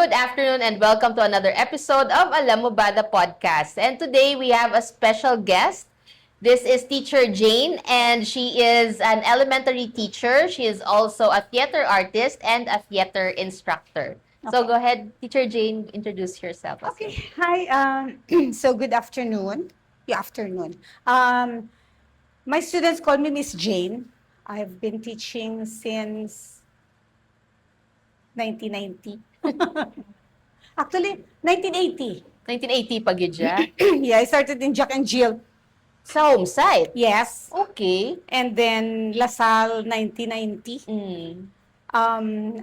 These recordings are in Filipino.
Good afternoon and welcome to another episode of Alam Mo Ba the Podcast. And today we have a special guest. This is Teacher Jane and she is an elementary teacher. She is also a theater artist and a theater instructor. So go ahead, Teacher Jane, introduce yourself. Okay. Hi. So good afternoon. Good afternoon. My students call me Miss Jane. I've been teaching since 1990. Actually, 1980. 1980 pag yun siya. Yeah, I started in Jack and Jill. Sa home site. Yes. Okay. And then LaSalle, 1990. Mm.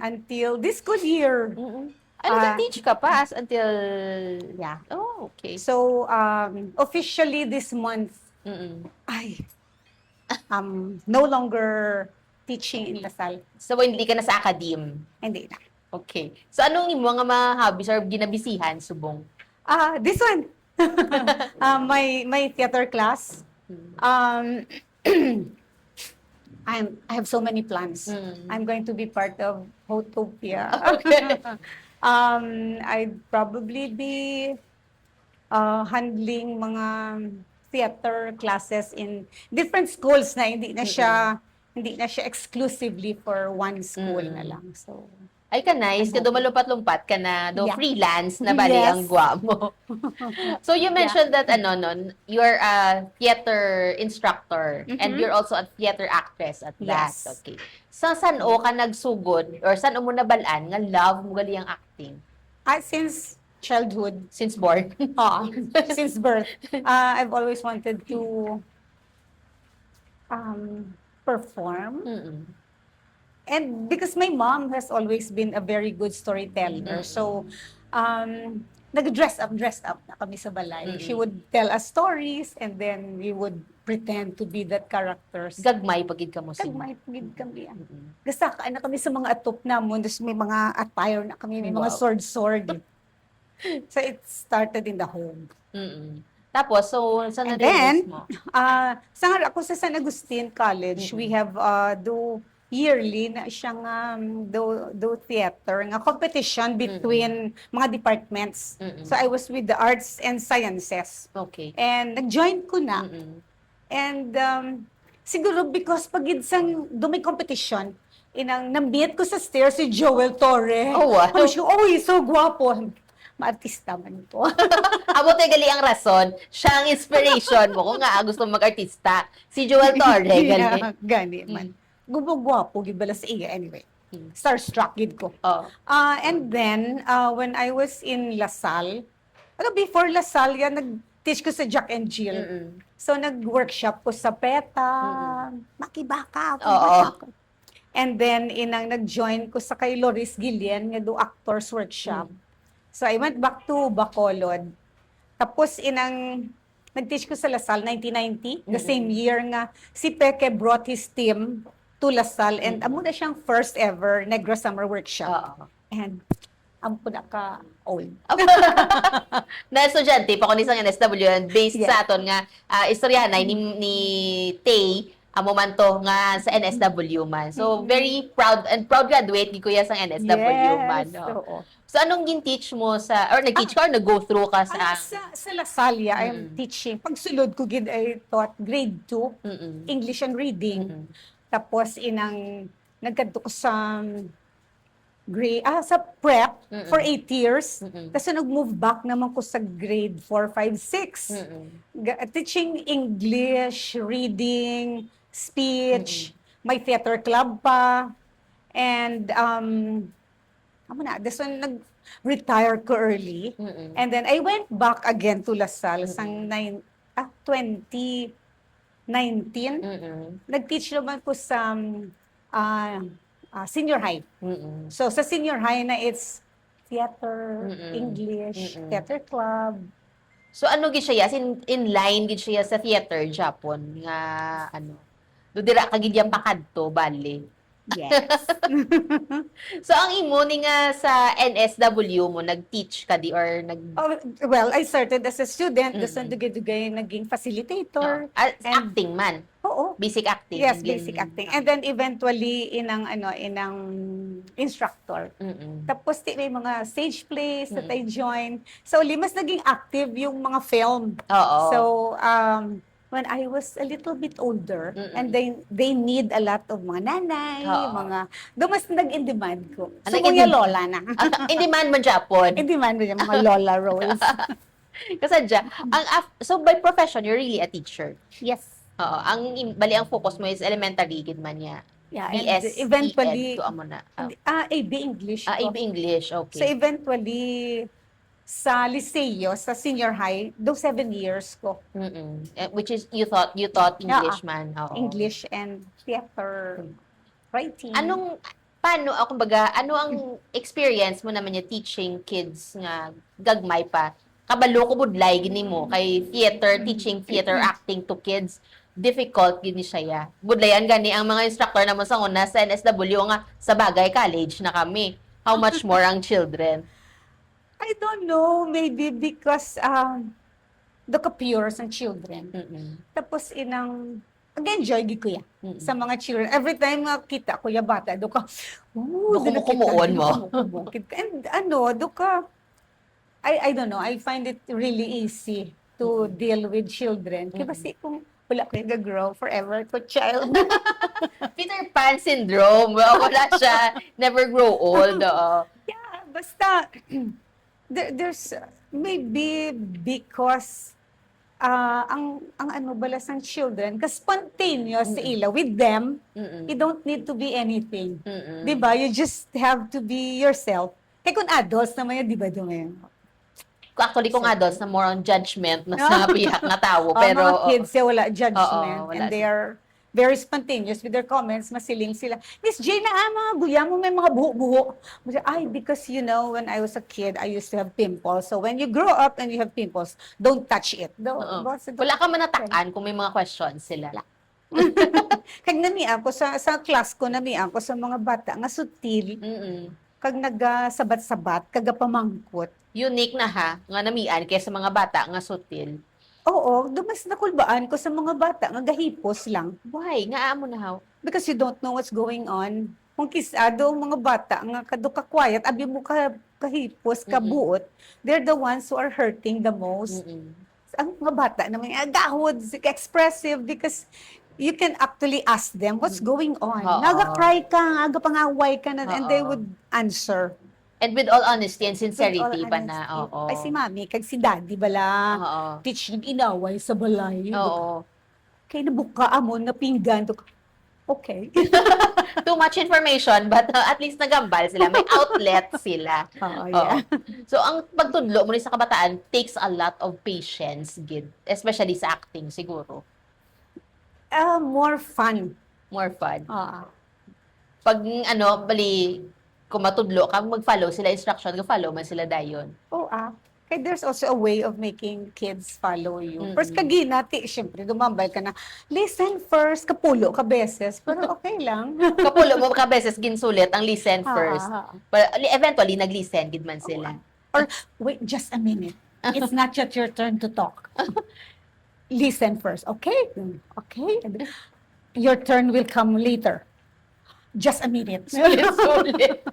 Until this school year. Ano nag-teach ka pa until... Yeah. Oh, okay. So, officially this month, Mm-mm. no longer teaching in LaSalle. So, hindi ka na sa academe. Hindi na. Okay. So, anong mga hobbies or ginabisihan, subong? This one. My theater class. I have so many plans. I'm going to be part of Hotopia. Okay. I'd probably be handling mga theater classes in different schools na hindi na siya exclusively for one school na lang. So, Ay ka nice, ka dumalumpat-lumpat ka na, do Yeah. freelance na bali Yes. ang guwamo. So you mentioned that you're a theater instructor and you're also a theater actress at that. Yes. Okay. Sa saan-o ka nagsugod or saan mo nabalaan nga love mo gali ang acting since childhood, since born? since birth, I've always wanted to perform. Mm-mm. And because my mom has always been a very good storyteller, so dressed up na kami sa balay. She would tell us stories and then we would pretend to be that characters. Gagmay pagid ka mo sila. Kagmay pagid kami. Gasaka na kami sa mga atop namon, tapos may mga attire na kami, may mga Wow. sword. So it started in the home. Mm-mm. Tapos, so, saan And then, na-release mo? ako sa San Agustin College, we have do yearly na siyang do theater nga competition between mga departments. So I was with the arts and sciences. Okay. And nag-join ko na. And siguro because pagid sang do may competition, na-meet ko sa stairs si Joel Torre. Oh, wow. Ano siya, oh, he's so gwapo. Ma-artista man ito. Amo tayo gali ang rason, siya ang inspiration mo kung nga gusto mag-artista. Si Joel Torre, gali. Gani man. Gwapo, gibala sa iya. Anyway, starstruck gid ko. Oh. And then, when I was in LaSalle, before LaSalle, nag-teach ko sa Jack and Jill. So, nag-workshop ko sa PETA, Makibaka. Oo. And then, nag-join ko sa kay Loris Gillian, nga do actors workshop. So, I went back to Bacolod. Tapos, nag-teach ko sa LaSalle, 1990. The same year nga, si Peke brought his team to LaSalle and amo na siyang first ever Negro Summer Workshop. Oo. And amo na ka old. Na estudyante, pa ko ni isang NSW, and based Yeah. sa aton nga, istoryanay ni Tay, amo man to nga sa NSW man. So, very proud graduate ni Kuya sa NSW man. No? Oo. So, anong gin-teach mo or nag-teach ka or nag-go through ka sa... Sa LaSalle, I'm teaching. Pagsulod ko gid I taught grade 2, English and reading. Tapos nagkadto ko sa sa prep for 8 years. Tapos nag-move back naman ko sa grade 4, 5, 6. Teaching English, reading, speech, may theater club pa. And this one nag-retire ko early. And then I went back again to LaSalle sang 2019. Nag-teach naman ko sa senior high. So, sa senior high na it's theater, English, theater club. So, ano gid siya? In line gid siya sa theater, Japon, nga, do dira ka gid yung pakadto, bali. Yes. So, ang imo ni nga sa NSW mo, nag-teach ka di or Well, I started as a student. Gusto dugay-dugay naging facilitator. And- acting man. Oo. Basic acting. Yes, Gin- basic acting. And then eventually inang instructor. Mm-mm. Tapos may mga stage plays that I joined. So, mas naging active yung mga film. Oo. So, when I was a little bit older, and they need a lot of mga nanay, Oo. doon mas nag-in-demand ko. So, nag-in- mga lola na. In-demand mo Japon. In-demand mo yung mga lola roles. Kasi so by profession, you're really a teacher. Yes. Oo. Bali ang focus mo is elementary, gid man niya. Yeah, BS, and eventually, ED, tuwa mo na. AB English ko. AB English, So, okay. eventually, sa Liceo, sa senior high, do 7 years ko. Which is, you taught English man. Oo. English and theater, writing. Paano, kumbaga, ano ang experience mo naman yung teaching kids nga gagmay pa? Kabalo ko budlay gini mo kay teaching theater acting to kids, difficult gini siya ya. Budlayan gani ang mga instructor naman sa una sa NSW nga sa bagay college na kami. How much more ang children? I don't know, maybe because the pure sa children. Tapos nag-enjoy gid ko ya sa mga children. Every time kita ko ya bata, do ka, kumuon mo. And do ka, I don't know, I find it really easy to deal with children. Kasi kung wala ko nag-grow forever ko child. Peter Pan syndrome. Wala siya. Never grow old. Yeah, basta, there's maybe because ang ano balas ng children, kasi spontaneous sa ila with them, you don't need to be anything. Diba? You just have to be yourself. Kaya kung adults naman yun, diba doon? Actually, kung adults na more on judgment na sa piyak na tao. Pero mga kids, wala judgment. wala And they are very spontaneous with their comments. Masiling sila. Miss Jane, mga guya mo may mga buho-buho. Ay, because when I was a kid, I used to have pimples. So when you grow up and you have pimples, don't touch it. Wala ka manatakan kung may mga questions sila. Kag nami ako, sa class ko, nami ako sa mga bata, nga sutil. Kag nagasabat-sabat, kagapamangkot. Unique na ha, nga namian kaysa mga bata nga sutil. Oo, dumas nakulbaan ko sa mga bata nga gahipos lang. Why? Nga amo na how? Because you don't know what's going on. Kung kisado mga bata nga kaduka quiet, abi mo kahipos, kabuot, they're the ones who are hurting the most. Ang mga bata na may agahod, expressive, because you can actually ask them what's going on. Naga-cry ka, agapangaway ka na, and they would answer. And with all honesty and sincerity pa na. Oo. Ay si mami, kag si daddy bala, teach ng inaway sa balay. Oo. Kaya nabuka amon na pinggan. Okay. Too much information, but at least nagambal sila. May outlet sila. Yeah. So, ang pagtudlo mo rin sa kabataan takes a lot of patience, Gid. Especially sa acting, siguro. More fun. More fun. Pag, kung matudlo ka, mag-follow sila instruction, mag-follow man sila dayon. Kaya there's also a way of making kids follow you. First, kaginati, syempre, dumambay ka na, listen first, kapulo ka beses, pero okay lang. Kapulo mo ka beses, ginsulit ang listen first. But eventually, nag-listen, gid man sila. Or, wait, just a minute. It's not yet your turn to talk. Listen first, okay? Okay? Your turn will come later. Just a minute. Sulit.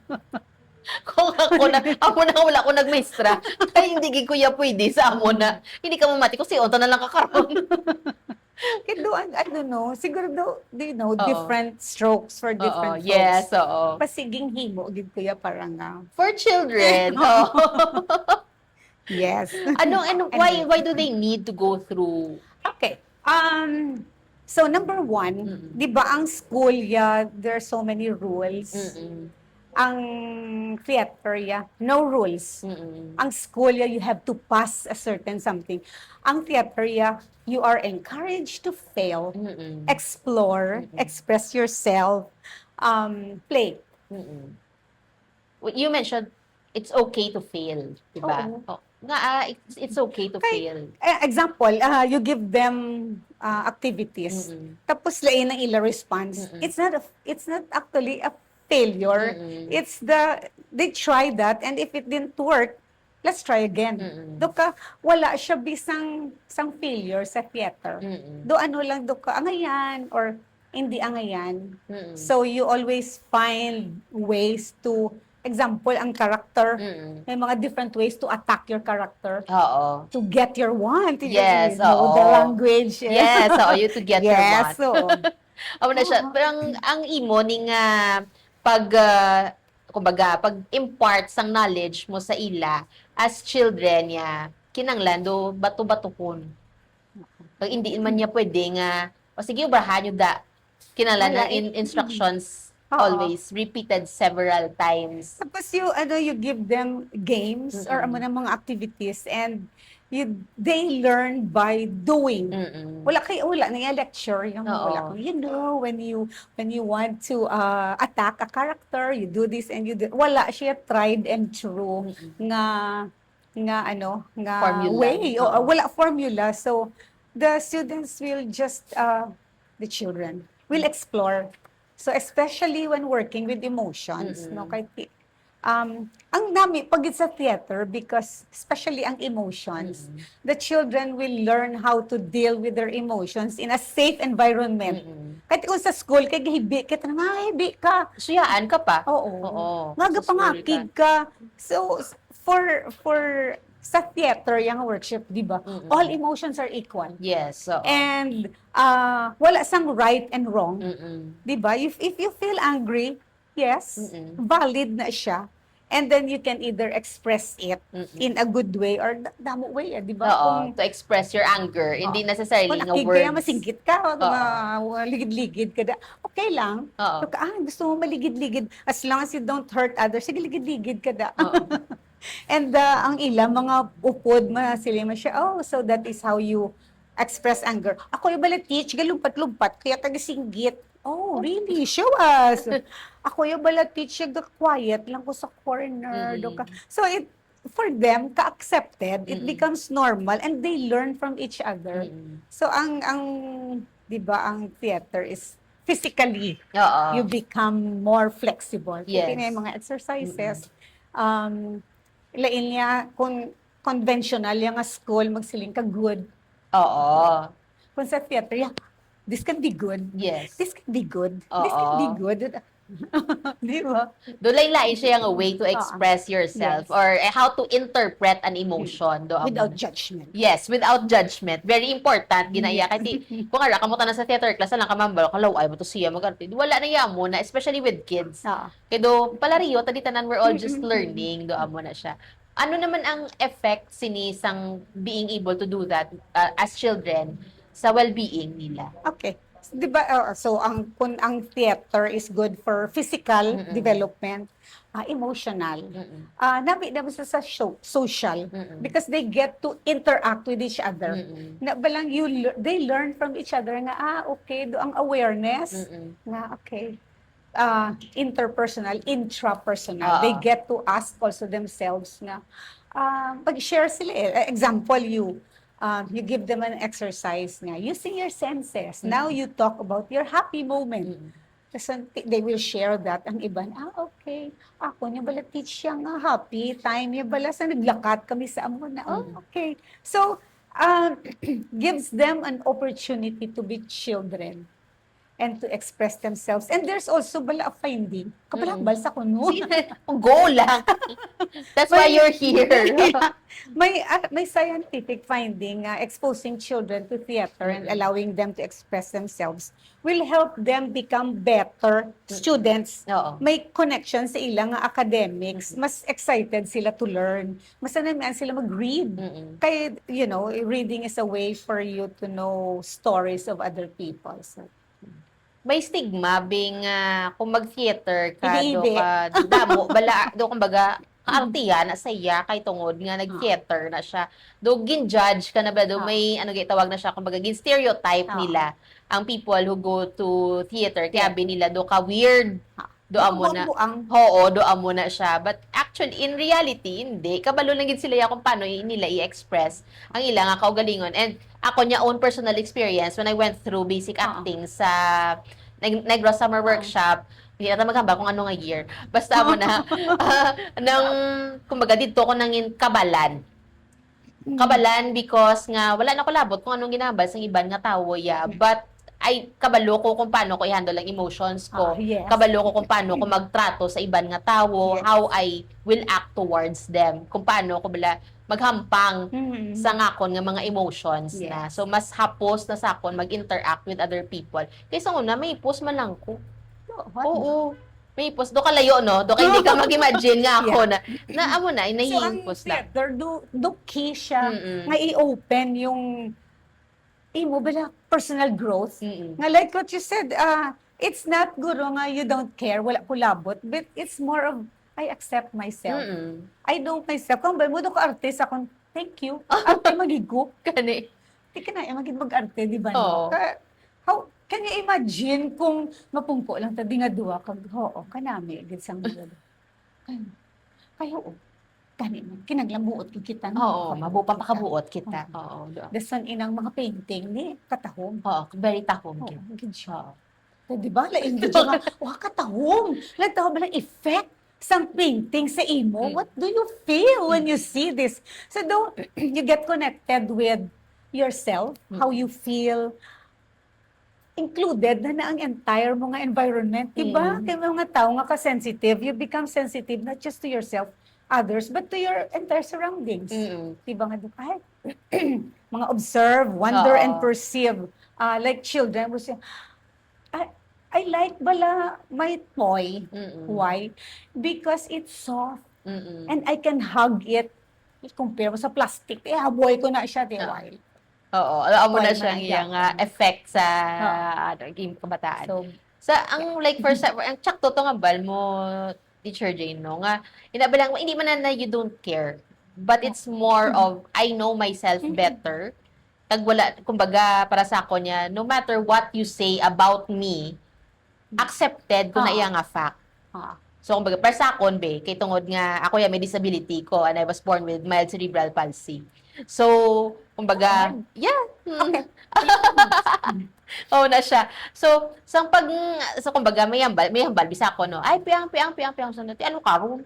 Kung ako na wala ko nagmaestra, kaya hindi kuya pwede sa amo na. Hindi ka mamati, kasi onto na lang kakaroon. Kaya doon, I don't know, siguro different strokes for different folks. Yes, oo. Pasiging himo, gid kuya parang for children. Yes. Why do they need to go through? Okay. So number one, di ba ang school there are so many rules. Ang theater no rules. Ang school you have to pass a certain something. Ang theater you are encouraged to fail, explore, express yourself, play. You mentioned it's okay to fail, di ba? It's okay to fail. Example, you give them activities. Tapos lain ang ila response. It's not actually a failure. It's they try that, and if it didn't work, let's try again. Doka wala siya bisang failure sa theater. Do ano lang doka angayan or hindi angayan. Mm-mm. So you always find ways to, example, ang character, Mm-mm. may mga different ways to attack your character, Oo. to get your want. Yes, You know the oo. language. Yes, oo, you to get your want. Yes, so, Amo na siya. Oo. Pero ang imo ning pag kumbaga pag impart sang knowledge mo sa ila as children ya kinanglan do bato-batukon. Pag hindi man niya pwede nga o sige ubrahan nyo da kinanglan Wala, ang instructions Oo. always repeated several times. Tapos you give them games or Mm-mm. ng mga activities, and they learn by doing. Mm-mm. Wala na yung lecture, yung Oo. wala kang, when you want to attack a character, you do this and you do, wala siya tried and true nga Formula. way, o Oo. wala formula. So the students will just the children will explore. So especially when working with emotions, no, kahit ang dami pag it's a theater, because especially ang emotions, the children will learn how to deal with their emotions in a safe environment. Kahit kung sa school kay hibi kita na hibi ka. Suyaan ka pa. Oo. Oo. Naga Sa pa nga school ka. kid ka. So for sa theater yung workshop, di ba? Mm-mm. All emotions are equal. Yes. Oo. And wala sang right and wrong. Mm-mm. Di ba? If you feel angry, yes, Mm-mm. valid na siya. And then you can either express it Mm-mm. in a good way or damo way, di ba? Oo, to express your anger. Hindi necessarily Kung nga nakig words. kaya masinggit ka, ligid-ligid ka, okay lang. Oo. Gusto mo maligid-ligid, as long as you don't hurt others, sige, ligid-ligid ka da. Oo. And ang ilang mga upod, sila siya, so that is how you express anger. Ako yung bala teach, galumpat-lumpat, kaya taga-singgit. Oh, really? Show us. Ako yung bala teach, quiet lang ko sa corner. So for them, ka-accepted, it becomes normal, and they learn from each other. So ang di ba, ang theater is physically, Oo. you become more flexible. Yes. Kasi yung mga exercises, lain niya, kung conventional yung school, magsiling ka good. Oo. Kung sa theater, this can be good. Yes. This can be good. Oo. This can be good. Di ba? Lain siya yung a way to express yourself Yes. or how to interpret an emotion. Without judgment. Yes, without judgment. Very important. Ginaya. Kasi kung nga, kamuta na sa theater class, lang kamambal, kalaway mo to siya, wala na yan mo na, especially with kids. Kaya palariyo, taditanan, we're all just learning. Doon mo na siya. Ano naman ang effect sinisang being able to do that as children sa well-being nila? Okay. Di ba, so kung ang theater is good for physical development, emotional, nabi sa social, because they get to interact with each other. Na balang they learn from each other nga, okay, do ang awareness, nga, okay, interpersonal, intrapersonal. They get to ask also themselves nga, pag-share sila. Example, you give them an exercise nga, using your senses. Now you talk about your happy moment. Kasi they will share that. Ang iba, okay. Ako niya bala teach siya nga happy time niya bala sa naglakat kami sa amo na. Okay. So, gives them an opportunity to be children and to express themselves. And there's also bala a finding. Kabalabal sa kuno. Go lang. That's why you're here. May scientific finding exposing children to theater and allowing them to express themselves will help them become better students. Oo. May connection sa ilang academics. Mas excited sila to learn. Mas naman sila mag-read. Kaya, reading is a way for you to know stories of other people. So, may stigma being kung mag-theater ka Hindi. damo bala kumbaga kaartiya na sa iya kay tungod nga nag-theater na siya gin-judge ka na ba may gitawag na siya kumbaga gin-stereotype nila ang people who go to theater kaya nila ka weird amo na amo na siya, but actually in reality hindi kabalo lang gid sila kung paano nila i-express ang ilang kaugalingon. And ako niya own personal experience when I went through basic acting sa Negros Summer Workshop, hindi natin maghamba kung ano nga year. Basta mo na, kumbaga dito ko nangin kabalan. Kabalan because nga, wala na ko labot kung anong ginabas ng iban nga tao, But, ay kabalo ko kung paano ko i-handle ang emotions ko. Yes. Kabalo ko kung paano ko magtrato sa ibang nga tao, Yes. how I will act towards them. Kung paano ko bala maghampang sa ngakon nga mga emotions na. Yes. So, mas hapos na sa akon mag-interact with other people. Kaysa una, may ipos man lang ko. Oo. May ipos. Do ka layo, no? Do ka hindi ka mag-imagine nga ako na amo na, inahiimpos so, lang. theater, do key siya Mm-mm. nga i-open yung imo bala personal growth. Mm-mm. Nga like what you said, it's not guro nga you don't care, wala ko labot, but it's more of I accept myself. Mm-mm. I know myself. Kung ba mo do ka artist akong thank you. Arte magigo. Kani. Di ka na maging mag-arte, di ba? Oo. No? How can you imagine kung mapungko lang ta di nga duwa kag oo kanami gid sang mga kayo kani man kinaglamuot gid kita Oo, mabupa pa kabuot kita. Oo. Dasan inang mga painting ni katahom. Oo, very tahom. Oo, gid siya. So, di ba? Lain gid siya nga, wah, katahom. Nagtahom ba ng effect sang painting sa imo? What do you feel when you see this? So, do you get connected with yourself, how you feel, included na ang entire mga environment, di ba? Kaya mga tao nga ka-sensitive, you become sensitive not just to yourself, others, but to your entire surroundings. Di ba nga, ay, mga observe, wonder, and perceive. Like children, will say, I like bala my toy. Why? Because it's soft. And I can hug it. Compare mo sa plastic, haboy ko na siya, di ba? Oo, alam mo na Toy siyang man, iyang effect sa game kabataan. So, sa ang like first ang tsakto to nga bal mo Teacher Jane no nga inabalang hindi man na you don't care but it's more of I know myself better tag wala kumbaga para sa ako niya no matter what you say about me accepted ko na iya nga fact. So kumbaga para sa akon be kay tungod nga ako ya may disability ko and I was born with mild cerebral palsy. So kumbaga okay. Oo na siya. So, kumbaga, may hambal, bisa ko, no? Ay, piang, sunod. Ano karon?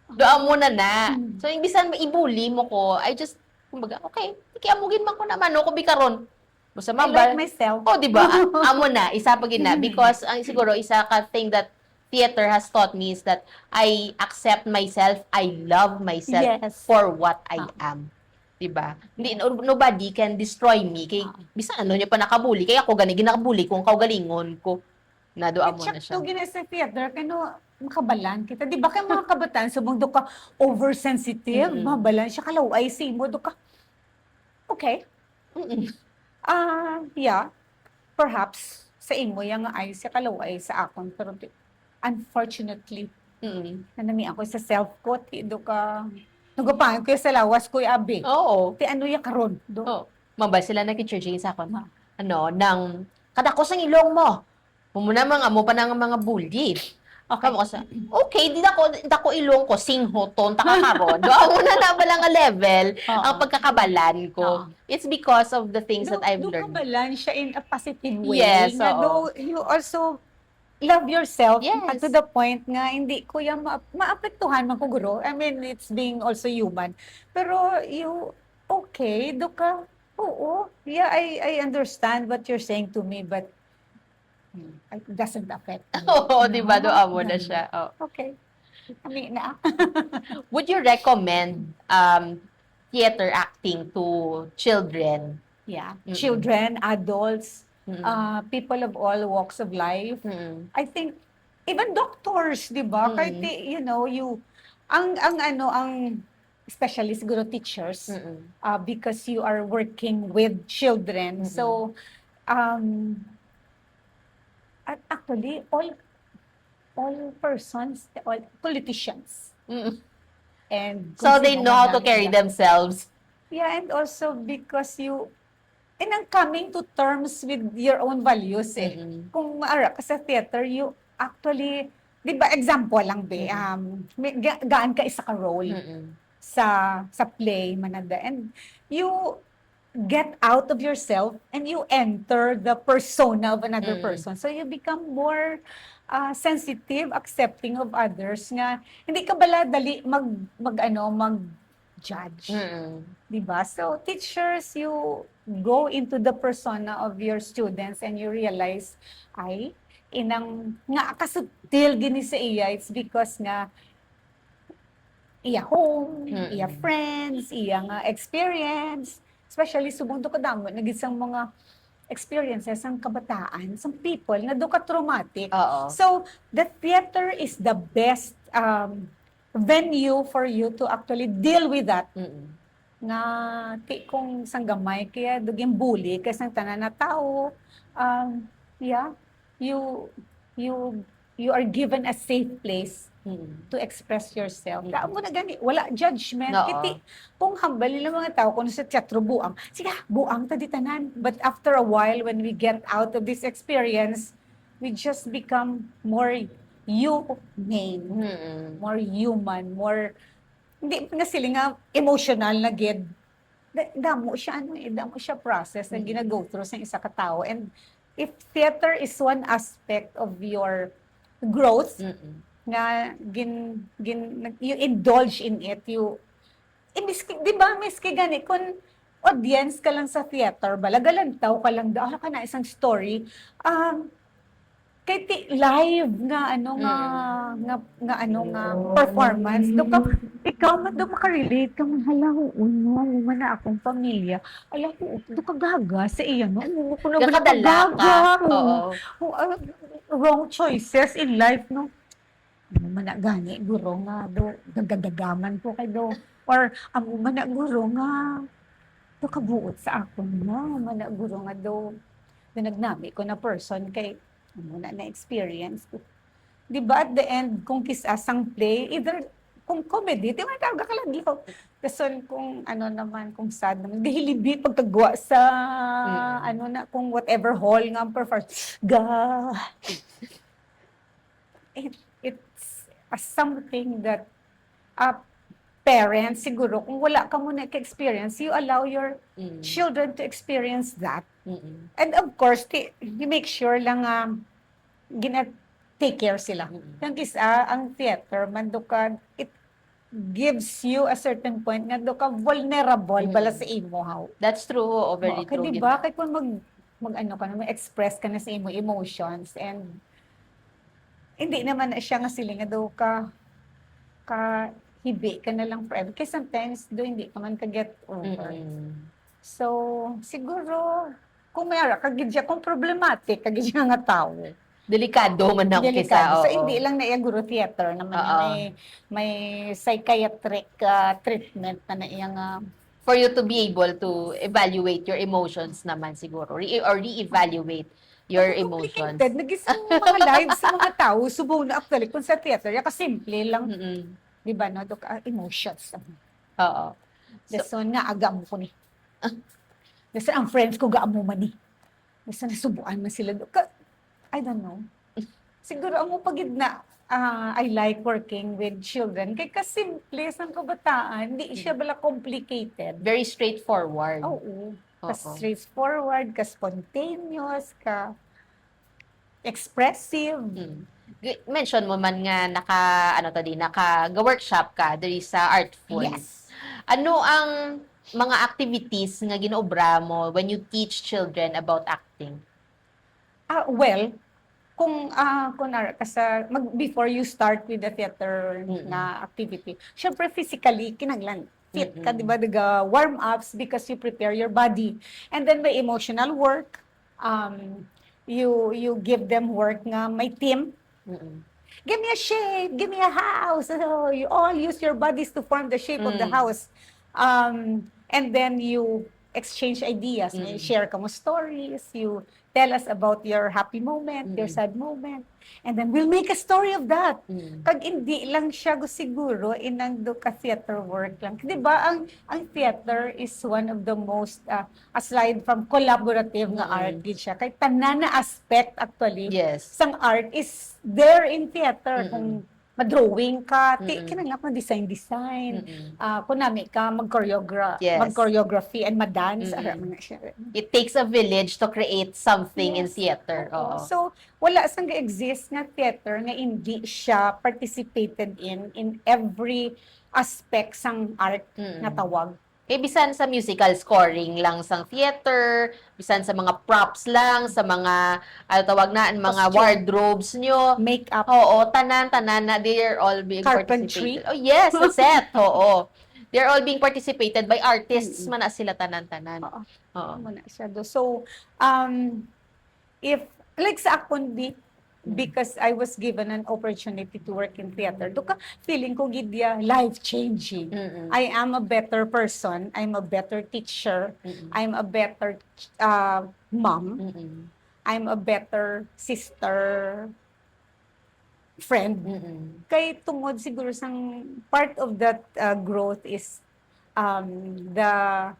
Doon mo na. So, imbisan ibuli mo ko, I just, kumbaga, okay, ikiamugin man ko naman, no? Kubi karon. Basta I mambal. like myself. Oh, di ba? Amo na, isa pag na. Because, siguro, isa ka thing that theater has taught me is that I accept myself, I love myself for what I am. Diba? Hindi, nobody can destroy me. Kay, bisan ano niya pa nakabuli. Kaya ako gani, ginakabuli kung kaugalingon ko. Nadoa mo na siya. Check to gina sa theater, kano makabalan kita. Di ba kay mga kabataan, subong do ka oversensitive, mabalan siya, kalaway si mo, do ka, okay. Yeah, perhaps, sa imo, yung ay siya kalaway sa akon, pero unfortunately, nanami ako sa self-ko, do ka, nagapahan ko sa lawas ko abi. Oo. Ti ano ya karon do. Oo. Mambal sila na Teacher Jane sa akon. Ano, nang kadakos ang ilong mo. Mumuna mga mo pa ng mga bully. Okay mo sa. Okay, di ko ilong ko singho ton takakaron. Do ako na nabala nga level ang pagkakabalan ko. It's because of the things that I've learned. Do kabalan siya in a positive way. Yes, do you also love yourself yes. to the point nga hindi ko yung maapektuhan man ko guro. I mean, it's being also human. Pero you, okay, do ka, oo, yeah, I understand what you're saying to me, but it doesn't affect me. Oo, di ba? Doa mo na siya. Oh. Okay. Kami na. Would you recommend theater acting to children? Yeah. Children, adults, people of all walks of life. I think even doctors, 'di ba? Kahit ang especially siguro teachers because you are working with children. So actually all persons, all politicians. And so they know how to carry themselves. Yeah, and also because ang coming to terms with your own values Kung maara ka sa theater, you actually, di ba, example lang gaan ka isa ka role sa play, manada, and you get out of yourself and you enter the persona of another person. So you become more sensitive, accepting of others nga hindi ka bala dali mag judge. Mm-mm. Diba? So, teachers, you go into the persona of your students and you realize, ay, inang nga kasubtil gini sa iya, it's because nga iya home, iya Mm-mm. friends, iya nga experience, especially subong do kadamo nagisang mga experiences ng kabataan, some people nga do ka traumatic. Oo. So, the theater is the best venue for you to actually deal with that Mm-mm. nga kung sang gamay kaya duging bully kasi ang tanan na tao yeah, you you are given a safe place Mm-mm. to express yourself. Mm. Daan mo na gani, wala judgment. Oo. Kiti, kung hambal nila mga tao, kung sa teatro buang, sige, buang ta di tanan. But after a while, when we get out of this experience, we just become more humane, Mm-mm. more human, more, hindi nga sila nga emotional na gid. Damo siya, damo siya process na gina-go through sa isa ka tao. And if theater is one aspect of your growth, Mm-mm. nga you indulge in it, miski, di ba, miski gani, kung audience ka lang sa theater, balagalantaw ka lang, daala ka na isang story, kay live nga ano nga performance do ka ikaw man do makarelate ka man hala uno man na akong pamilya ala ko do ka gaga sa iya no ko na Kakadala ka. Oo. wrong choices in life no amo man na gani guro nga do dagdagaman ko kay do or amo man na guro nga do kabuot sa akon no man na guro nga do nagnami ko na person kay amo na experience ko. Di ba at the end kung kisasang play either kung comedy di man tawag ka lang dito. Kasi kung ano naman kung sad naman gahilibi pagkagwa sa ano na kung whatever hall nga perform ga it's something that parents siguro kung wala ka muna ka-experience you allow your children to experience that. Mm-mm. And of course, you make sure lang gina-take care sila. Yung isa, ang theater, man do ka, it gives you a certain point nga do ka vulnerable bala sa imo how. That's true. Oo, very true. Di ba? Kaya kung mag-ano ka na, express ka na sa imo emotions and hindi naman na siya nga sila nga do ka hibi ka na lang forever. Kasi sometimes do hindi ka man ka-get over. So, siguro, kung mayara, kagidya kung problematic, kagidya nga tao. Delikado man na kisa. So, hindi lang na guro theater naman may psychiatric treatment na iyang for you to be able to evaluate your emotions naman siguro. Or re-evaluate your emotions. Nagising mga lives sa mga tao, subong na actually, kung sa theater, kasimple lang. Di ba, no? Emotions. Oo. So, nga, aga mo ko ni. Kasi ang friends ko gaamo man ni. Kasi nasubuan man sila do. I don't know. Siguro ang pagid na I like working with children kay kasimple sang kabataan, hindi siya bala complicated. Very straightforward. Oo. Straightforward, ka spontaneous, ka expressive. Mention mo man nga naka-workshop ka diri sa Artful. Yes. Ano ang mga activities nga ginoobra mo when you teach children about acting? Well, kung before you start with the theater na activity, syempre physically kinahanglan fit ka, di ba? Daga warm-ups because you prepare your body. And then may emotional work. You give them work nga may team. Give me a shape, give me a house. So you all use your bodies to form the shape of the house. And then you exchange ideas. You share ka mo stories. You tell us about your happy moment, your sad moment. And then we'll make a story of that. Kag hindi lang siya siguro inang do ka theater work lang. Di ba ang theater is one of the most aside from collaborative nga art gid siya. Kay tanan na aspect actually Yes. sang art is there in theater. Kung ma-drawing ka, Mm-mm. kinanglan ko design. Mm-mm. Kunami ka, Yes. mag-choreography and ma-dance. Mm-mm. Mga siya. It takes a village to create something in Yes. theater. Oo. Oo. So, wala sang exist nga theater nga hindi siya participated in every aspect sang art na tawag. Bisan sa musical scoring lang sang theater, bisan sa mga props lang, sa mga, tawag na, mga Costume. wardrobes nyo. Make-up. Oo, tanan na, they're all being Carpentry. participated. Oh, yes, sa set, oo. They're all being participated by artists, man na sila tanan-tanan. Oo. Oo. Muna siya do. So, if, like sa akon di, because I was given an opportunity to work in theater, doka feeling ko gidya life-changing. Mm-mm. I am a better person. I'm a better teacher. Mm-mm. I'm a better mom. Mm-mm. I'm a better sister, friend. Mm-mm. Kay tungod siguro sang part of that growth is the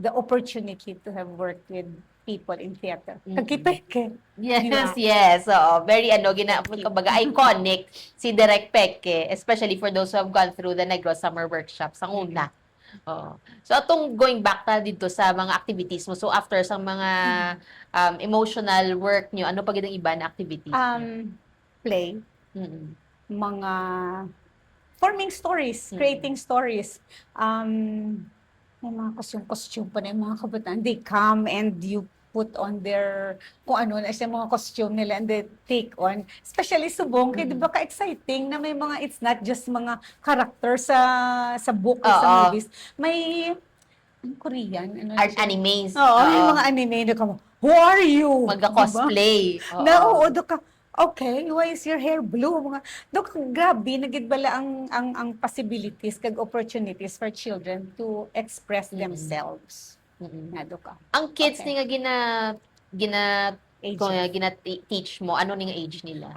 opportunity to have worked with people in theater. Kagkipeke. Yes, yes. Oo. Very, kumbaga, iconic si Direk Peke, especially for those who have gone through the Negros Summer Workshops, ang una. Oo. So, atong going back na dito sa mga activities mo. So, after sa mga emotional work nyo, ano pa gitang iba na activities? Play. Mm-mm. Mga forming stories, creating stories. May mga costume pa na yung mga kabataan. They come and you put on their, kung ano na siya, mga costume nila and they take on. Especially subong, kaya di ba ka-exciting na may mga, it's not just mga character sa book o sa movies. May, Korean. Art animes. Oo, may mga anime na ka mo, who are you? Magka-cosplay. Diba? Na, oo, doon ka, okay, why is your hair blue? Mga, dok, grabe, nagidbala ang possibilities kag opportunities for children to express themselves. Na doka. Ang kids ni nga gina-teach mo, ano ni nga age nila?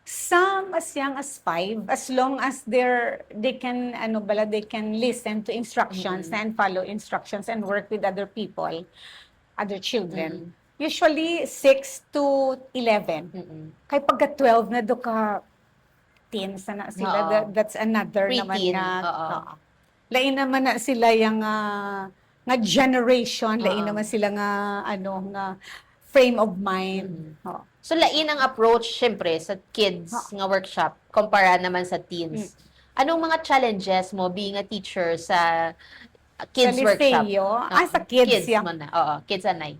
Some as young as 5, as long as they can they can listen to instructions and follow instructions and work with other people, other children. Usually 6 to 11. Kay pagka 12 na do ka teens na sila, that's another Pre-teen. naman nga. Lain naman na sila yung nga generation, lain naman sila nga nga frame of mind. So lain ang approach syempre sa kids nga workshop kumpara naman sa teens. Anong mga challenges mo being a teacher sa kids sa workshop? Sa kids yan. Mo na. Oo, kids anay.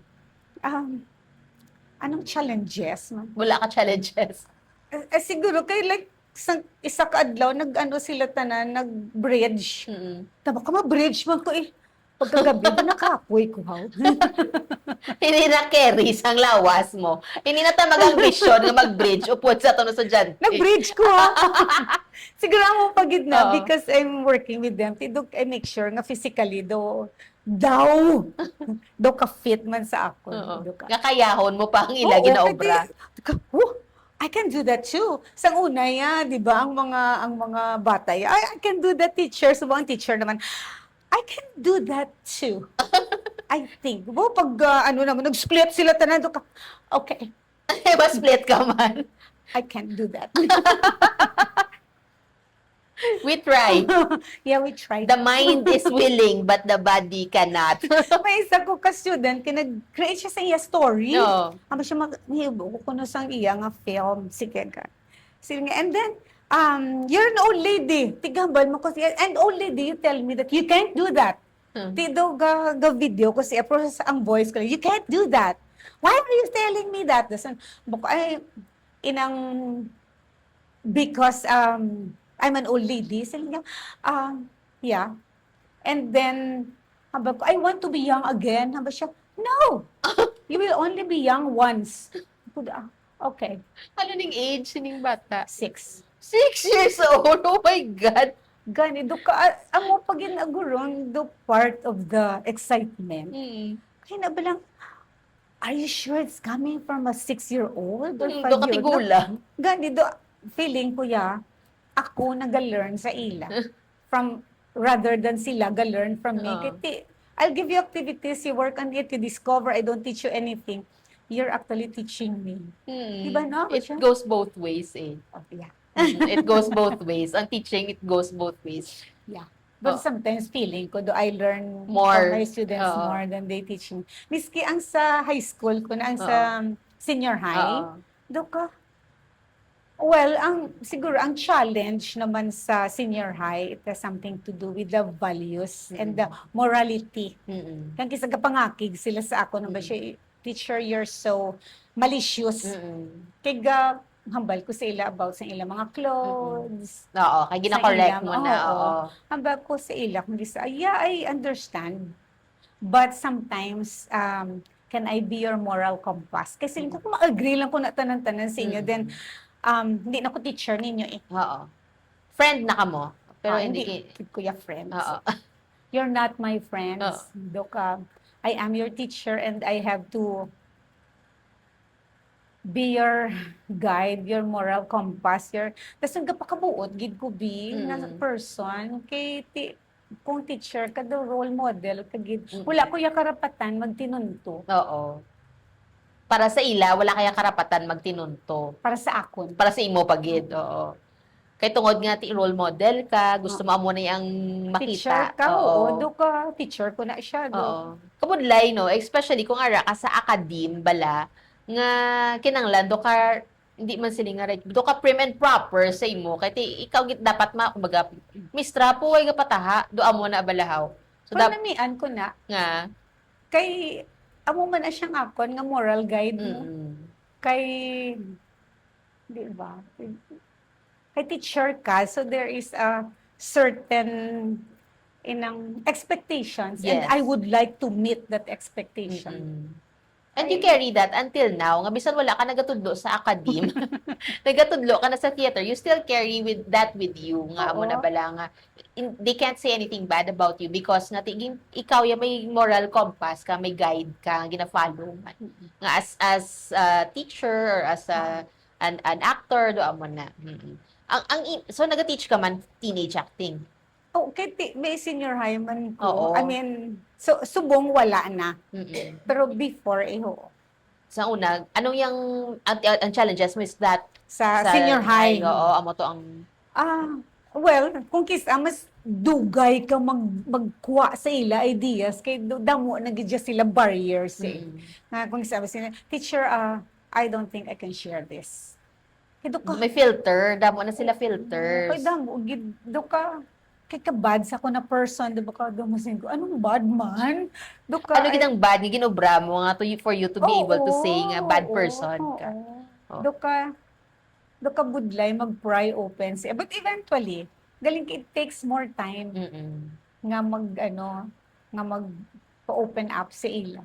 Anong challenges? Wala ka challenges. Siguro kay like isa ka adlaw sila tanan nag-bridge. Tama ka ma-bridge man ko pagkagabi nakapoy ko haw. Hindi na carry sang lawas mo. Hindi na tamagang vision nga mag-bridge upod sa tono sa dyan. Nag-bridge ko ha. Siguro mo pagid na because I'm working with them. I make sure nga physically daw ka fit man sa ako. Kakayahon mo pa ang ila ginaobra. I can do that too. Sang una di ba ang mga bata I can do that, teacher. So ang teacher naman, I can do that too. I think. Pag naman nag-split sila tanan ka. Okay. Mas-split ka man. I can't do that. We try. Yeah, we tried. The mind is willing, but the body cannot. May isa ko ka-student, kinag-create siya sa iya story. No. Aba siya nahibog ko na sang iya nga film. Sige ka. And then, you're an old lady. Tigambal mo ko siya. And old lady, you tell me that you can't do that. Tido ga video ko siya. Process ang voice ko. You can't do that. Why are you telling me that? Because, I'm an old lady. Sabi niya, yeah. And then, haba ko, I want to be young again. Haba siya, no! You will only be young once. Okay. Ano ning age ning bata? 6. 6 years old? Oh my God! Gani, ang mo pag inagurong, part of the excitement. Kaya na ba lang, are you sure it's coming from a 6-year-old or 5-year-old? Gani, feeling ko ako nag-learn sa ila rather than sila ga-learn from me. I'll give you activities, you work on it, you discover, I don't teach you anything. You're actually teaching me. Diba no? It goes both ways Yeah. It goes both ways. Ang teaching, it goes both ways. Yeah. But Oh. sometimes feeling ko, do I learn More. from my students Oo. more than they teach me. Miski ang sa high school ko na, ang Oo. sa senior high, Oo. do ka, well, siguro ang challenge naman sa senior high, it has something to do with the values and the morality. Mm-mm. Kang kisa kapangakig sila sa ako na ba siya, teacher, you're so malicious. Mm-mm. Kaya hambal ko sa ila about sa ila mga clothes. Oo, kaya gina-correct Sa mo ilang, na. oo. Oo. Hambal ko sa ila, kung sa, yeah, I understand. But sometimes, can I be your moral compass? Kasi kung ma-agree lang ko na tanan-tanan sa inyo, then, hindi na ko teacher ninyo eh. Oo. Friend na ka mo. Pero hindi Hindi kuya friends. Oo. You're not my friends. Oo. Doka, I am your teacher and I have to be your guide, your moral compass, tas ang kapakabuot, gid ko be, na person, kung teacher ka, the role model, kagid, wala ko yung karapatan magtinunto. Oo. Para sa ila, wala kaya karapatan magtinunto. Para sa akon. Para sa imo pagid, oo. Kay tungod nga ti role model ka, gusto mo amo na yang makita. Teacher ka, oo, do ka, teacher ko na siya, do. Oo. Kabudlay, no? Especially kung ara ka sa academe, bala, nga kinanglan, do ka, hindi man sila nga right, do ka prim and proper sa imo, kaya ikaw git dapat kumbaga, mistra po, ay kapataha, do amo na balahaw. So, Panamian ko na, nga, kay, amo man na siyang akon, nga moral guide mo. Kay, di ba? Kay teacher ka, so there is a certain inang expectations, and Yes. I would like to meet that expectation. And you carry that until now, nga bisan wala ka nagatudlo sa academe, nagatudlo ka na sa theater, you still carry with that with you, nga amo na bala nga, they can't say anything bad about you because nga tiging ikaw ya may moral compass ka, may guide ka, gina-follow man. Nga as a teacher or as an actor, do amo na. So nag-teach ka man teenage acting. Oh, may senior high man ko. Oo. I mean, so subong wala na. Pero before, oo. Sa una, anong yung ang challenges mo is that Sa senior high. Oo, amo to ang well, kung kisa, mas dugay ka magkuha sa ila ideas, kay damo nagidya sila barriers eh. Kung sabi sila, teacher, I don't think I can share this. May filter, damo na sila filters. Kay damo, do ka, kay kabad sa ko na person, di ba ka dumasin ko, anong bad man? Ano ginang bad, ginobra mo nga for you to be able to say nga bad person ka. Do ka budlay, mag-pry open siya. But eventually, galing it takes more time nga mag-open up sa ila.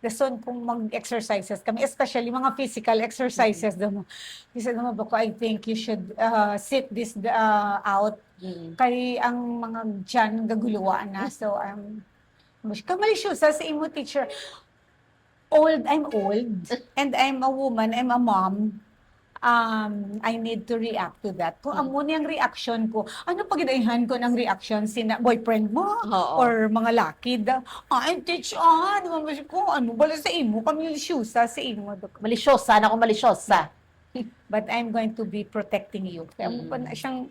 Dason kung mag-exercises kami, especially mga physical exercises, kasi naman bako, I think you should sit this out. Kay ang mga dyan gaguluwa na. So, kamalisyosa sa imo teacher. I'm old, and I'm a woman, I'm a mom. I need to react to that. Kung amo niyang reaction ko, ano pagidaihan ko ng reaction sina boyfriend mo or mga laki I'm teach naman ko, ano bala sa imo, kamalisyosa sa imo. Malisyosa, na ako malisyosa. But I'm going to be protecting you. Kaya mo pa na siyang,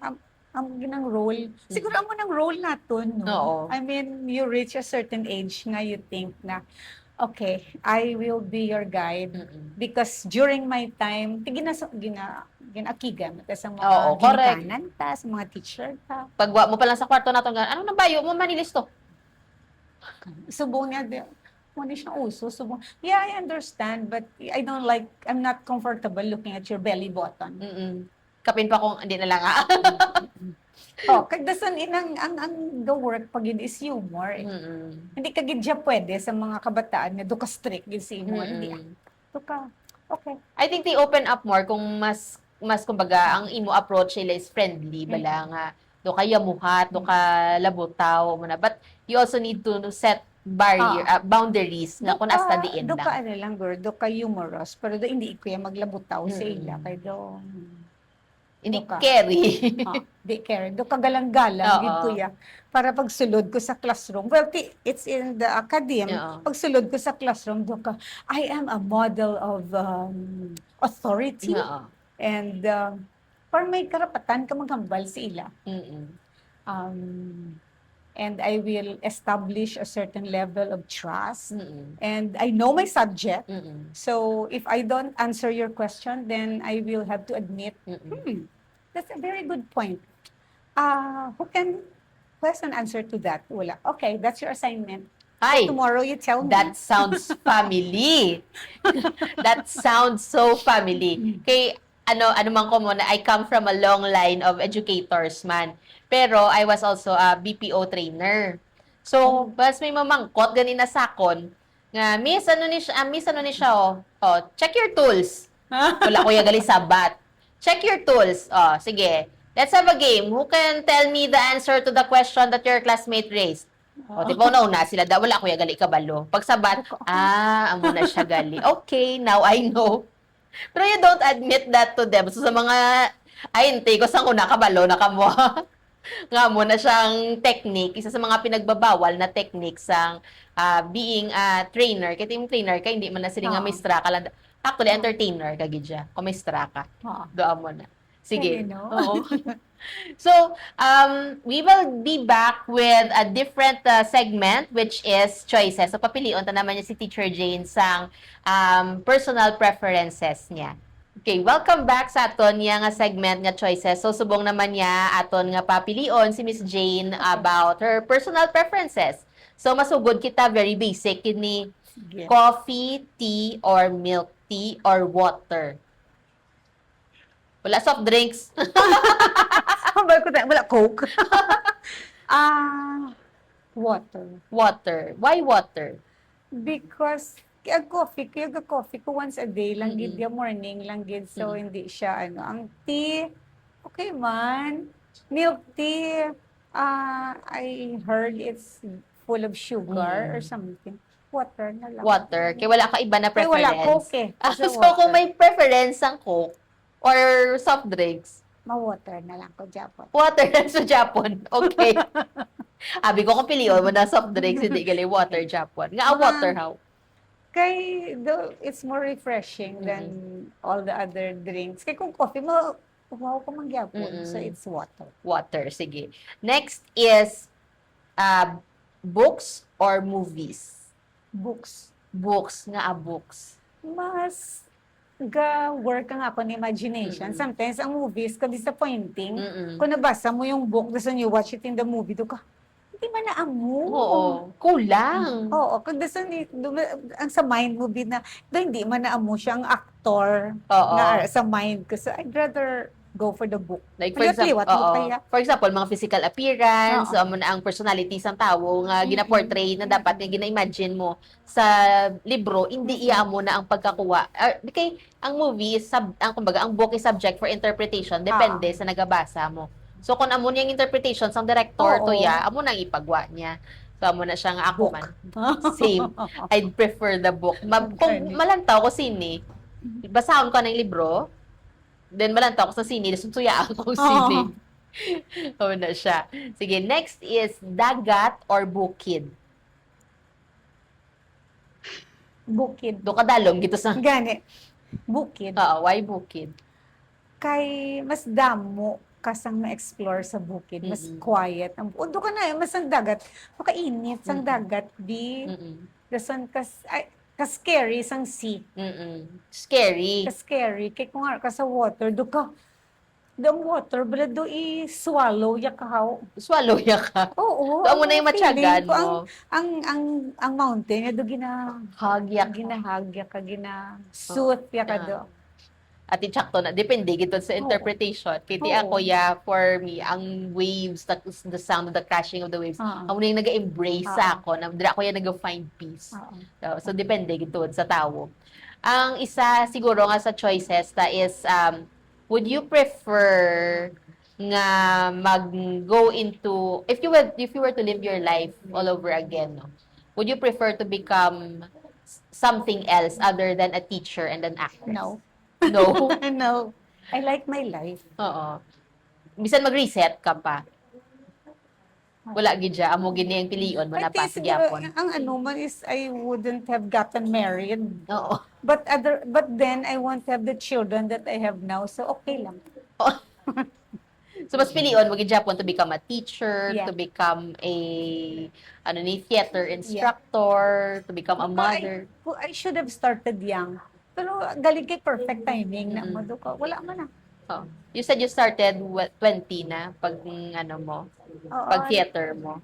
ang ginang role. Siguro amo ng role naton, no? I mean, you reach a certain age nga you think na, okay, I will be your guide. Because during my time, ginakigan sa mga ginikanan ta, sa mga teacher ta. Pagwa mo pa lang sa kwarto nato, ano nang bayo mo manilis to? Subong niya, muna siyang uso. Subong, yeah, I understand, but I'm not comfortable looking at your belly button. Kapin pa kung hindi na lang Kagdasan ang the work pag is humor. Hindi ka gidya pwede sa mga kabataan na do ka strict gid si humor. Hindi. Do ka, okay. I think they open up more kung mas kumbaga ang imo approach nila is friendly bala nga do ka yamuhat, do ka labutaw mo na. But you also need to set boundaries nga kung nasta diin lang. Do ka lang girl, do ka humorous, pero hindi ko maglabutaw sa ila kay do. Hindi carry. Di carry. Do ka galang-galang, gid kuya. Para pagsulod ko sa classroom, well, it's in the academy. Pagsulod ko sa classroom, do ka, I am a model of authority. And Or may karapatan ka maghambal sa ila. Mm-mm. And I will establish a certain level of trust. Mm-mm. And I know my subject. Mm-mm. So if I don't answer your question, then I will have to admit, Mm-mm. that's a very good point. Who has an answer to that? Wala. Okay, that's your assignment. Ay, So tomorrow you tell me. that sounds family. That sounds so family. Kay ano man ko muna, I come from a long line of educators man. Pero I was also a BPO trainer. So, bas may mamangkot ganina sakon nga miss ano ni siya check your tools. Wala ko gali sabat. Check your tools. Sige. Let's have a game. Who can tell me the answer to the question that your classmate raised? Di ba una sila wala ko gali kabalo. Pag sabat, amo na siya gali. Okay, now I know. Pero you don't admit that to them. So sa mga, hindi ko sang una kabalo na kamo. Nga mo na siyang technique, isa sa mga pinagbabawal na technique sang being a trainer. Kaya yung trainer ka, hindi man na sila nga mistra ka lang. Actually, entertainer ka, Gidja. Kung mistra ka, doon mo na. Sige. Oo. So, we will be back with a different segment, which is choices. So, papilion ta naman niya si Teacher Jane sang personal preferences niya. Okay, welcome back sa aton nga segment nga choices. So, subong naman niya aton nga papilion si Miss Jane about her personal preferences. So, masugod kita, very basic, kini coffee, tea, or milk tea, or water. Wala soft drinks. Wala Coke. Water. Water. Why water? Because kaya coffee ko once a day lang gid morning lang gid, so hindi siya ang tea okay man, milk tea I heard it's full of sugar or something. Water na lang. Water. Kaya wala ka iba na Kaya preference. wala Coke eh. So kung may preference ang Coke or soft drinks, ma-water na lang ko Japon. Water na sa Japon. Okay. Abi ko kung piliyon mo na soft drinks, hindi gali water Japon. Nga water how? Kay it's more refreshing than all the other drinks. Kay kung coffee mo, umaw ko mangyapon. So it's water. Water, sige. Next is books or movies? Books. Books, books. Mas work ang ako ng imagination. Sometimes ang movies ka disappointing. Kung nabasa mo yung book, tapos you watch it in the movie, do ka, hindi man naamo. Oo. Kulang. Oo. Kung ang sa mind movie na, hindi man naamo siya ang actor na sa mind ko. So I'd rather go for the book. Like for example, mga physical appearance, ang personality ng tao nga gina-portray na dapat nga gina-imagine mo sa libro, hindi iya mo na ang pagkakuha. Kay ang movie ang book is subject for interpretation, depende sa nagabasa mo. So kung amo niyang interpretation sang director to amo nang ipagwa niya. So amo na siya nga ako man. Same. I'd prefer the book. Kung malantaw ko sini, basahon ko ng libro, then malantaw ko sa sini, susuyaan ko sini. Oo na siya. Sige, next is dagat or bukid? Bukid. Do kadalom gito sa Gani. Bukid. Why bukid? Kay mas damo kasang ma-explore sa bukid, mas quiet. Do ka na, mas ang dagat, makainit sang dagat, dasan ka-scary sang sea. Scary. Ka-scary. Kaya kung ka sa water, the water, bala do i-swallow ya ka. Swallow ya ka? Oo. Doon mo na yung matyagan mo. Ang mountain, do hug ya ka. Ginahag ya ka, gina-suit ya ka do. At itsakto na, depende gito sa interpretation. Kiti ako for me, ang waves, the sound of the crashing of the waves, ako na yung nag-embrace ako, dira ako yung nag-find peace. So, depende gito sa tao. Ang isa siguro nga sa choices is, would you prefer nga mag-go into, if you were to live your life all over again, would you prefer to become something else other than a teacher and an actress? No. No? No. I like my life. Oo. Bisan mag-reset ka pa. Wala gidya, amo gini ang pilion mo na pa sa gyapon. Ang man is I wouldn't have gotten married. Oo. But then I won't have the children that I have now. So okay lang. So, mas pilion mo gid Japon to become a teacher, Yeah. to become a theater instructor, to become a mother. I should have started young. Pero galing kay perfect timing na mo Mm-mm. wala man na. Oh. You said you started 20 na pag pag Oo, theater mo.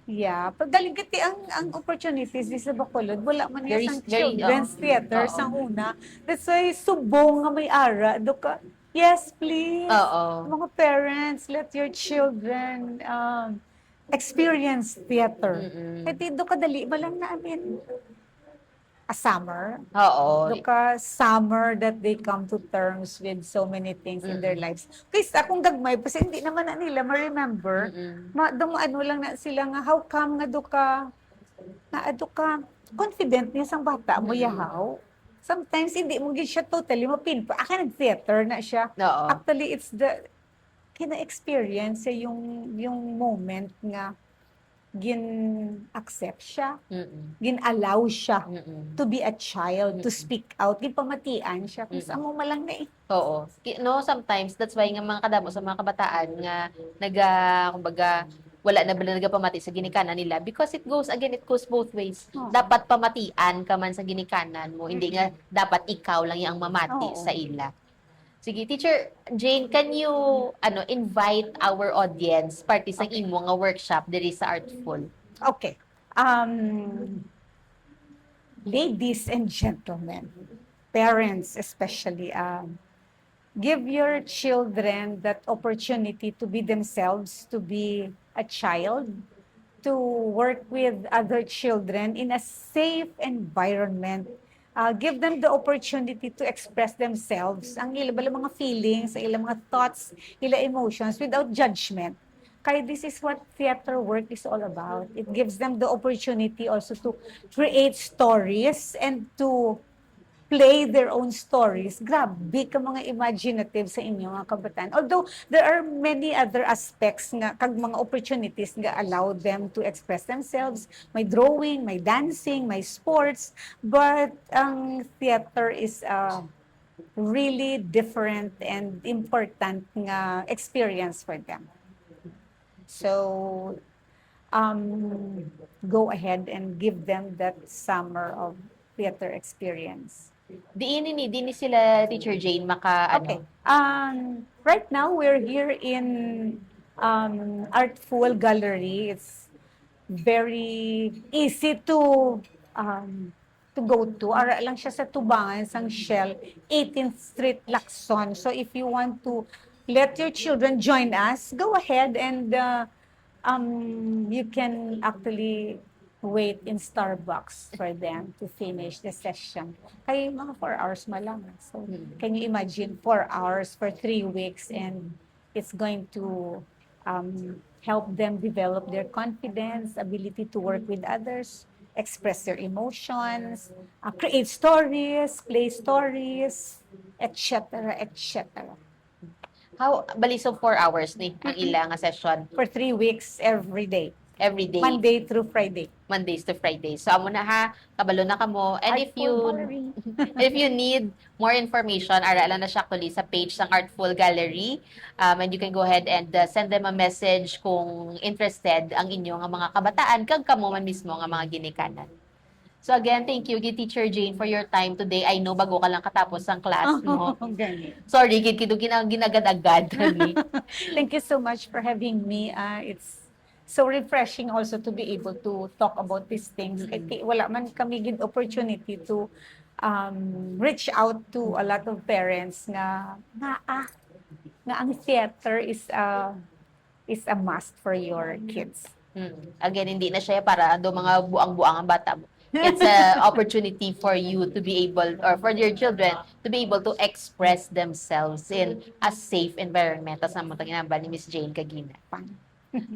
yeah. Pag galing kiti ang opportunities di sa Bacolod, wala man Very, yan sang very, children's theater oo. sang una. That's why subong nga may ara. Doka, yes, please. Oo. Mga parents, let your children experience theater. Mm-mm. Kahit do kadali ba lang namin a summer. Oo. Doka summer that they come to terms with so many things in their Mm-mm. lives. Kasi akong gagmay, kasi hindi naman na nila ma-remember. Mm-mm. Dumaan mo lang na sila nga, how come nga doka confident niya sang bata mo Mm-mm. yahaw. Sometimes hindi mo gid siya totally mapinpa. Aka nag-theater na siya. Oo. Actually, it's the kina-experience yung moment nga gin-accept siya, Mm-mm. gin-allow siya Mm-mm. to be a child, to Mm-mm. speak out, gipamatian siya kung Mm-mm. saan mo malang na Oo. No, sometimes, that's why nga mga kadamo sa mga kabataan nga kumbaga, wala na bala nagapamati sa ginikanan nila because it goes both ways. Oo. Dapat pamatian ka man sa ginikanan mo, hindi nga dapat ikaw lang yung mamati Oo. sa ila. Sige, Teacher Jane, can you invite our audience party sa Okay. imo nga workshop diri sa Artful? Okay. Ladies and gentlemen, parents especially, give your children that opportunity to be themselves, to be a child, to work with other children in a safe environment. Give them the opportunity to express themselves, ang ilang mga feelings, ilang mga thoughts, ilang emotions without judgment. Kaya this is what theater work is all about. It gives them the opportunity also to create stories and to play their own stories. Grabe ka mga imaginative sa inyo mga kabataan. Although there are many other aspects nga kag mga opportunities nga allow them to express themselves. May drawing, may dancing, may sports, but ang theater is a really different and important nga experience for them. So go ahead and give them that summer of theater experience. Di ni sila Teacher Jane Okay. Right now we're here in Artful Gallery. It's very easy to go to. Ara lang siya sa Tubangan, sang Shell, 18th Street, Lacson. So if you want to let your children join us, go ahead and you can actually wait in Starbucks for them to finish the session. Kaya mga 4 hours malang. So, can you imagine 4 hours for 3 weeks and it's going to help them develop their confidence, ability to work with others, express their emotions, create stories, play stories, etc., etc. Bali so 4 hours ni ang ila nga session For 3 weeks every day, every day, Monday through Friday. Mondays to Fridays. So amo na ha, kabalo na kamo. And Artful Gallery. if you need more information, ara lang na siya actually sa page ng Artful Gallery. And you can go ahead and send them a message kung interested ang inyong mga kabataan kag kamo man mismo nga mga ginikanan. So again, thank you, Teacher Jane, for your time today. I know bago ka lang katapos ang class mo. Ganun. Sorry, ginagad-agad. Thank you so much for having me. It's so refreshing also to be able to talk about these things. Kahit wala man kami gid opportunity to reach out to a lot of parents nga ang theater is a must for your kids. Again, hindi na siya para mga buang-buang ang bata mo. It's an opportunity for you to be able, or for your children, to be able to express themselves in a safe environment. As naman ginamba ni Miss Jane Kagina.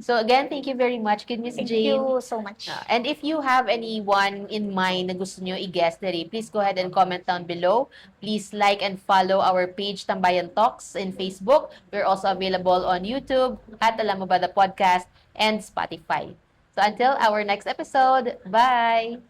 So again, thank you very much, Miss Thank Jane. you so much. And if you have anyone in mind na gusto nyo i-guest diri, please go ahead and comment down below. Please like and follow our page Tambayan Talks in Facebook. We're also available on YouTube at Alam Mo Ba The Podcast and Spotify. So until our next episode, bye!